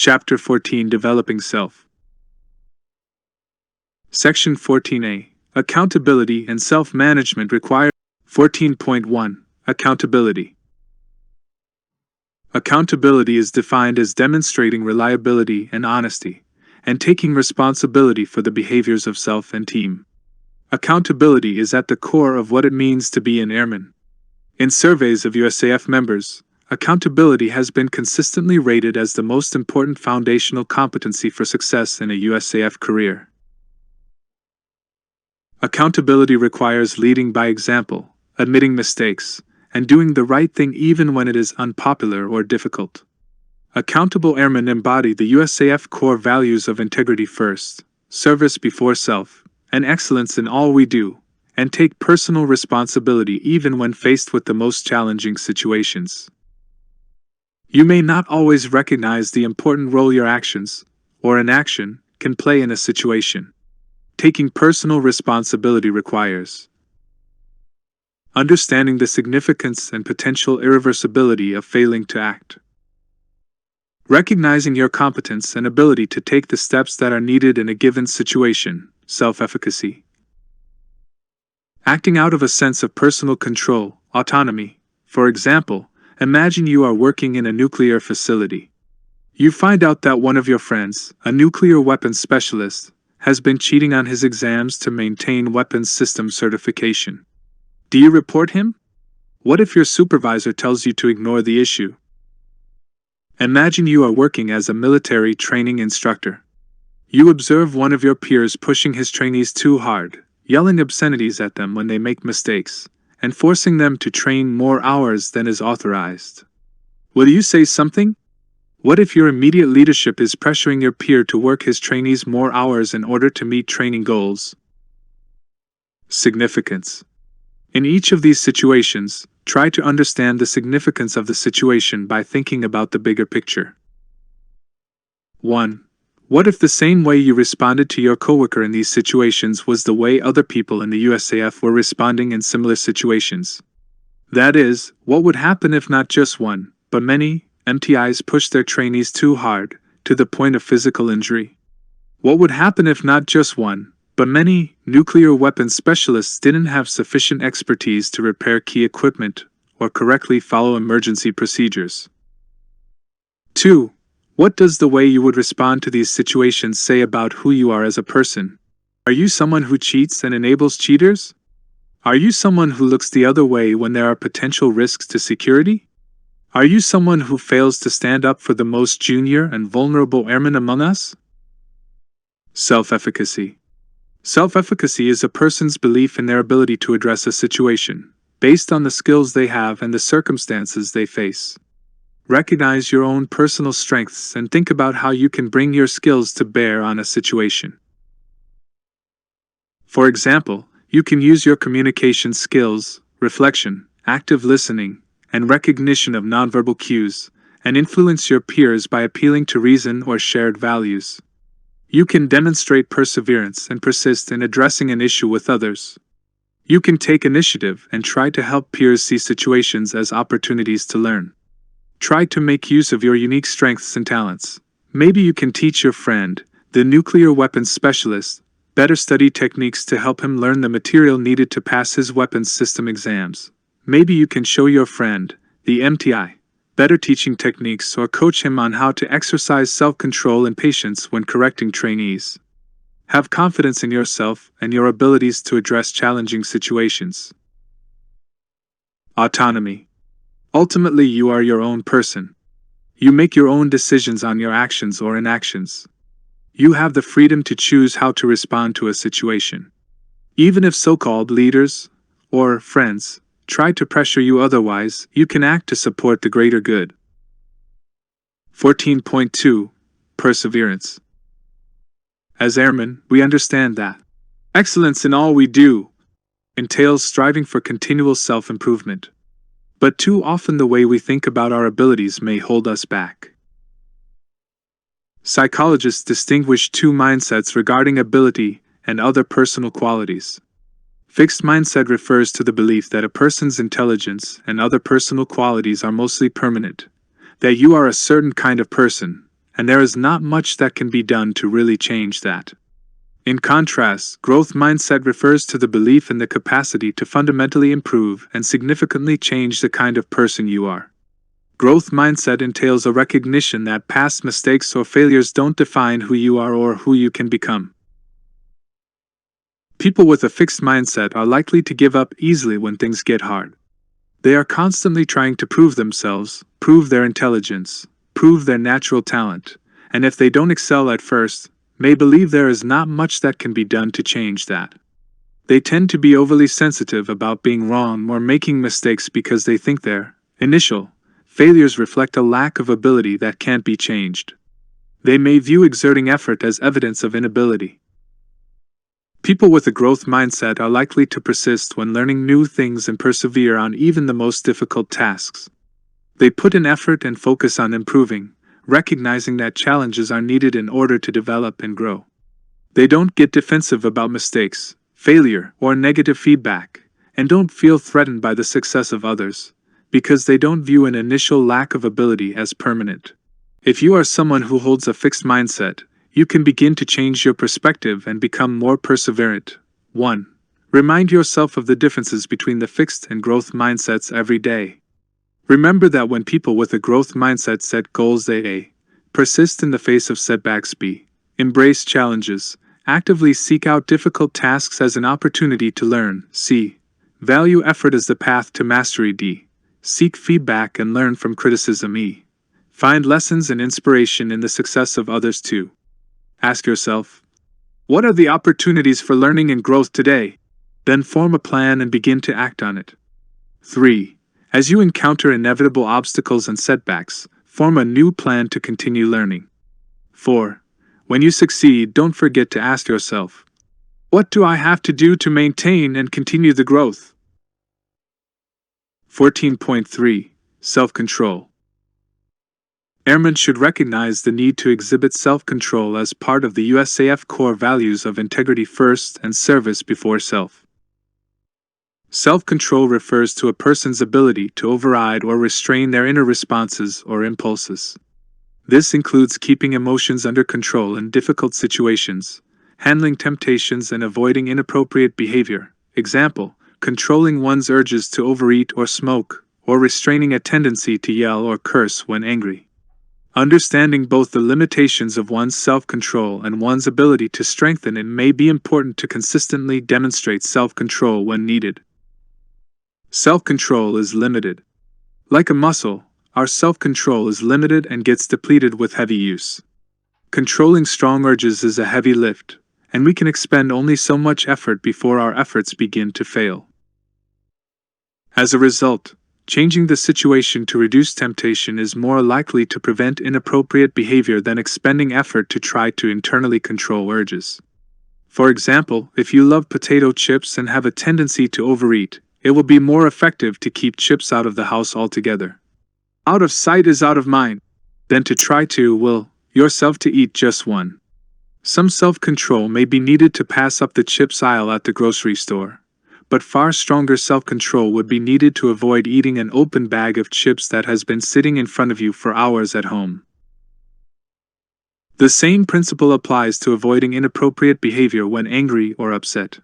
Chapter 14, Developing Self. Section 14a, Accountability and Self-Management require. 14.1, Accountability. Accountability is defined as demonstrating reliability and honesty, and taking responsibility for the behaviors of self and team. Accountability is at the core of what it means to be an airman. In surveys of USAF members, accountability has been consistently rated as the most important foundational competency for success in a USAF career. Accountability requires leading by example, admitting mistakes, and doing the right thing even when it is unpopular or difficult. Accountable airmen embody the USAF core values of integrity first, service before self, and excellence in all we do, and take personal responsibility even when faced with the most challenging situations. You may not always recognize the important role your actions, or inaction, can play in a situation. Taking personal responsibility requires understanding the significance and potential irreversibility of failing to act. Recognizing your competence and ability to take the steps that are needed in a given situation, self-efficacy. Acting out of a sense of personal control, autonomy. For example, imagine you are working in a nuclear facility. You find out that one of your friends, a nuclear weapons specialist, has been cheating on his exams to maintain weapons system certification. Do you report him? What if your supervisor tells you to ignore the issue? Imagine you are working as a military training instructor. You observe one of your peers pushing his trainees too hard, yelling obscenities at them when they make mistakes, and forcing them to train more hours than is authorized. Will you say something? What if your immediate leadership is pressuring your peer to work his trainees more hours in order to meet training goals? Significance. In each of these situations, try to understand the significance of the situation by thinking about the bigger picture. 1. What if the same way you responded to your coworker in these situations was the way other people in the USAF were responding in similar situations? That is, what would happen if not just one, but many, MTIs pushed their trainees too hard, to the point of physical injury? What would happen if not just one, but many, nuclear weapons specialists didn't have sufficient expertise to repair key equipment or correctly follow emergency procedures? 2. What does the way you would respond to these situations say about who you are as a person? Are you someone who cheats and enables cheaters? Are you someone who looks the other way when there are potential risks to security? Are you someone who fails to stand up for the most junior and vulnerable airmen among us? Self-efficacy. Self-efficacy is a person's belief in their ability to address a situation, based on the skills they have and the circumstances they face. Recognize your own personal strengths and think about how you can bring your skills to bear on a situation. For example, you can use your communication skills, reflection, active listening, and recognition of nonverbal cues, and influence your peers by appealing to reason or shared values. You can demonstrate perseverance and persist in addressing an issue with others. You can take initiative and try to help peers see situations as opportunities to learn. Try to make use of your unique strengths and talents. Maybe you can teach your friend, the nuclear weapons specialist, better study techniques to help him learn the material needed to pass his weapons system exams. Maybe you can show your friend, the MTI, better teaching techniques or coach him on how to exercise self-control and patience when correcting trainees. Have confidence in yourself and your abilities to address challenging situations. Autonomy. Ultimately, you are your own person. You make your own decisions on your actions or inactions. You have the freedom to choose how to respond to a situation. Even if so-called leaders or friends try to pressure you otherwise, you can act to support the greater good. 14.2. Perseverance. As airmen, we understand that excellence in all we do entails striving for continual self-improvement. But too often the way we think about our abilities may hold us back. Psychologists distinguish two mindsets regarding ability and other personal qualities. Fixed mindset refers to the belief that a person's intelligence and other personal qualities are mostly permanent, that you are a certain kind of person, and there is not much that can be done to really change that. In contrast, growth mindset refers to the belief in the capacity to fundamentally improve and significantly change the kind of person you are. Growth mindset entails a recognition that past mistakes or failures don't define who you are or who you can become. People with a fixed mindset are likely to give up easily when things get hard. They are constantly trying to prove themselves, prove their intelligence, prove their natural talent, and if they don't excel at first, may believe there is not much that can be done to change that. They tend to be overly sensitive about being wrong or making mistakes because they think their initial failures reflect a lack of ability that can't be changed. They may view exerting effort as evidence of inability. People with a growth mindset are likely to persist when learning new things and persevere on even the most difficult tasks. They put in effort and focus on improving, recognizing that challenges are needed in order to develop and grow. They don't get defensive about mistakes, failure, or negative feedback, and don't feel threatened by the success of others, because they don't view an initial lack of ability as permanent. If you are someone who holds a fixed mindset, you can begin to change your perspective and become more perseverant. 1. Remind yourself of the differences between the fixed and growth mindsets every day. Remember that when people with a growth mindset set goals, they A. Persist in the face of setbacks, B. Embrace challenges, actively seek out difficult tasks as an opportunity to learn, C. Value effort as the path to mastery, D. Seek feedback and learn from criticism, E. Find lessons and inspiration in the success of others, 2. Ask yourself, what are the opportunities for learning and growth today? Then form a plan and begin to act on it. 3. As you encounter inevitable obstacles and setbacks, form a new plan to continue learning. 4. When you succeed, don't forget to ask yourself, what do I have to do to maintain and continue the growth? 14.3. Self-control. Airmen should recognize the need to exhibit self-control as part of the USAF core values of integrity first and service before self. Self-control refers to a person's ability to override or restrain their inner responses or impulses. This includes keeping emotions under control in difficult situations, handling temptations and avoiding inappropriate behavior. Example, controlling one's urges to overeat or smoke, or restraining a tendency to yell or curse when angry. Understanding both the limitations of one's self-control and one's ability to strengthen it may be important to consistently demonstrate self-control when needed. Self-control is limited. Like a muscle, our self-control is limited and gets depleted with heavy use. Controlling strong urges is a heavy lift, and we can expend only so much effort before our efforts begin to fail. As a result, changing the situation to reduce temptation is more likely to prevent inappropriate behavior than expending effort to try to internally control urges. For example, if you love potato chips and have a tendency to overeat, it will be more effective to keep chips out of the house altogether. Out of sight is out of mind, than to try to will yourself to eat just one. Some self-control may be needed to pass up the chips aisle at the grocery store, but far stronger self-control would be needed to avoid eating an open bag of chips that has been sitting in front of you for hours at home. The same principle applies to avoiding inappropriate behavior when angry or upset.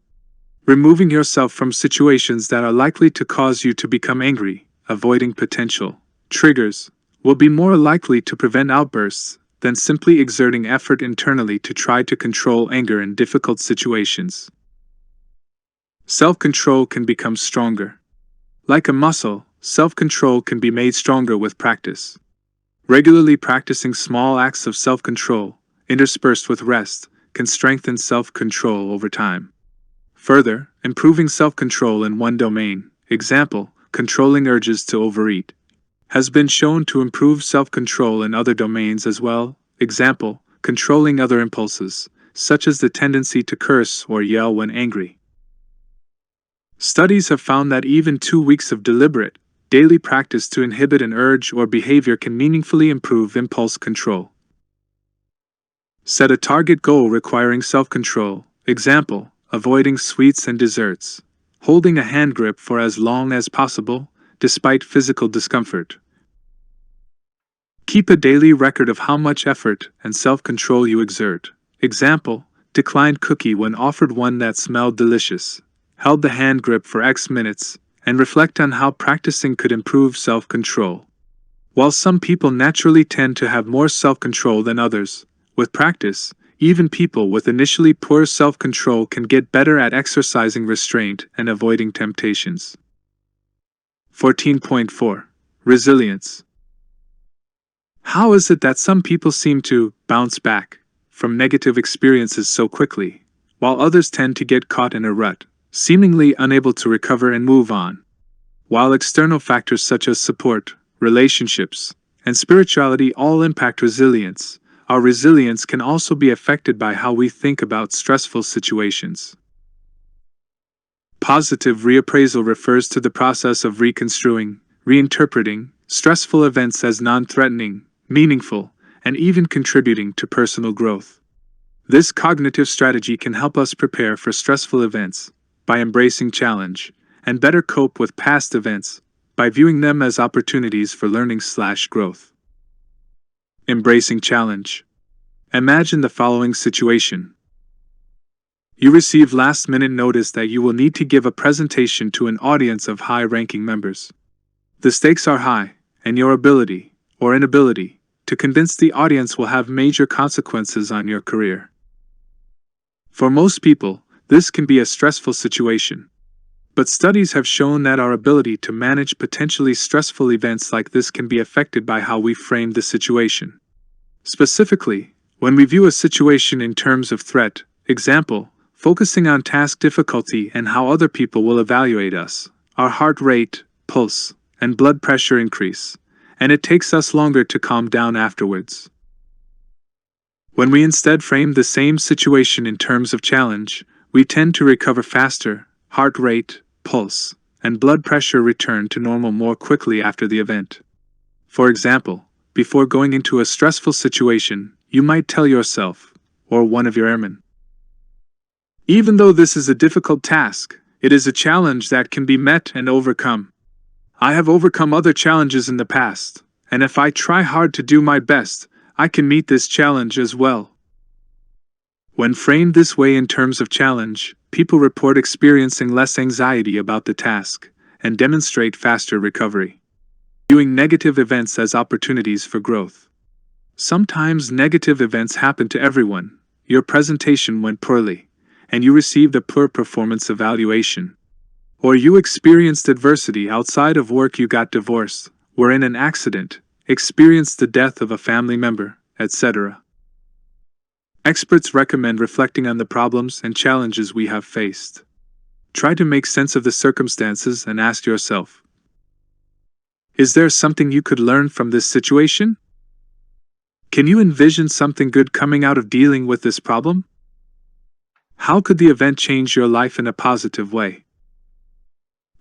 Removing yourself from situations that are likely to cause you to become angry, avoiding potential triggers, will be more likely to prevent outbursts than simply exerting effort internally to try to control anger in difficult situations. Self-control can become stronger. Like a muscle, self-control can be made stronger with practice. Regularly practicing small acts of self-control, interspersed with rest, can strengthen self-control over time. Further, improving self-control in one domain, example, controlling urges to overeat, has been shown to improve self-control in other domains as well, example, controlling other impulses, such as the tendency to curse or yell when angry. Studies have found that even 2 weeks of deliberate, daily practice to inhibit an urge or behavior can meaningfully improve impulse control. Set a target goal requiring self-control, example, avoiding sweets and desserts, holding a hand grip for as long as possible, despite physical discomfort. Keep a daily record of how much effort and self-control you exert. Example, declined cookie when offered one that smelled delicious. Held the hand grip for X minutes, and reflect on how practicing could improve self-control. While some people naturally tend to have more self-control than others, with practice, even people with initially poor self-control can get better at exercising restraint and avoiding temptations. 14.4. Resilience. How is it that some people seem to bounce back from negative experiences so quickly, while others tend to get caught in a rut, seemingly unable to recover and move on? While external factors such as support, relationships, and spirituality all impact resilience, our resilience can also be affected by how we think about stressful situations. Positive reappraisal refers to the process of reconstruing, reinterpreting stressful events as non-threatening, meaningful, and even contributing to personal growth. This cognitive strategy can help us prepare for stressful events by embracing challenge, and better cope with past events by viewing them as opportunities for learning/growth. Embracing challenge. Imagine the following situation. You receive last-minute notice that you will need to give a presentation to an audience of high-ranking members. The stakes are high, and your ability, or inability, to convince the audience will have major consequences on your career. For most people, this can be a stressful situation. But studies have shown that our ability to manage potentially stressful events like this can be affected by how we frame the situation. Specifically, when we view a situation in terms of threat, example, focusing on task difficulty and how other people will evaluate us, our heart rate, pulse, and blood pressure increase, and it takes us longer to calm down afterwards. When we instead frame the same situation in terms of challenge, we tend to recover faster, heart rate, pulse, and blood pressure return to normal more quickly after the event. For example, before going into a stressful situation, you might tell yourself, or one of your airmen, "Even though this is a difficult task, it is a challenge that can be met and overcome. I have overcome other challenges in the past, and if I try hard to do my best, I can meet this challenge as well." When framed this way in terms of challenge, people report experiencing less anxiety about the task and demonstrate faster recovery. Viewing negative events as opportunities for growth. Sometimes negative events happen to everyone. Your presentation went poorly, and you received a poor performance evaluation. Or you experienced adversity outside of work, you got divorced, were in an accident, experienced the death of a family member, etc. Experts recommend reflecting on the problems and challenges we have faced. Try to make sense of the circumstances and ask yourself, is there something you could learn from this situation? Can you envision something good coming out of dealing with this problem? How could the event change your life in a positive way?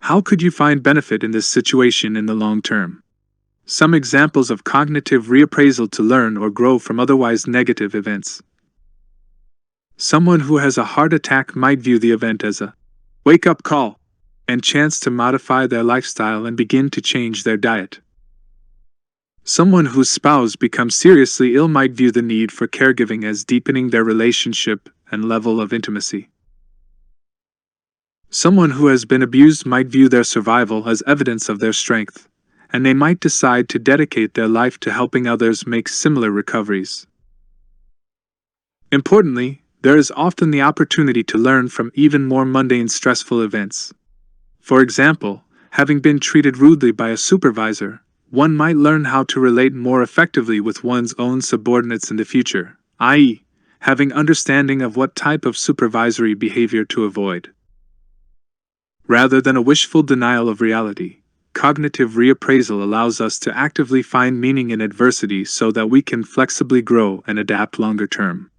How could you find benefit in this situation in the long term? Some examples of cognitive reappraisal to learn or grow from otherwise negative events. Someone who has a heart attack might view the event as a wake-up call and chance to modify their lifestyle and begin to change their diet. Someone whose spouse becomes seriously ill might view the need for caregiving as deepening their relationship and level of intimacy. Someone who has been abused might view their survival as evidence of their strength, and they might decide to dedicate their life to helping others make similar recoveries. Importantly, there is often the opportunity to learn from even more mundane stressful events. For example, having been treated rudely by a supervisor, one might learn how to relate more effectively with one's own subordinates in the future, i.e., having understanding of what type of supervisory behavior to avoid. Rather than a wishful denial of reality, cognitive reappraisal allows us to actively find meaning in adversity so that we can flexibly grow and adapt longer term.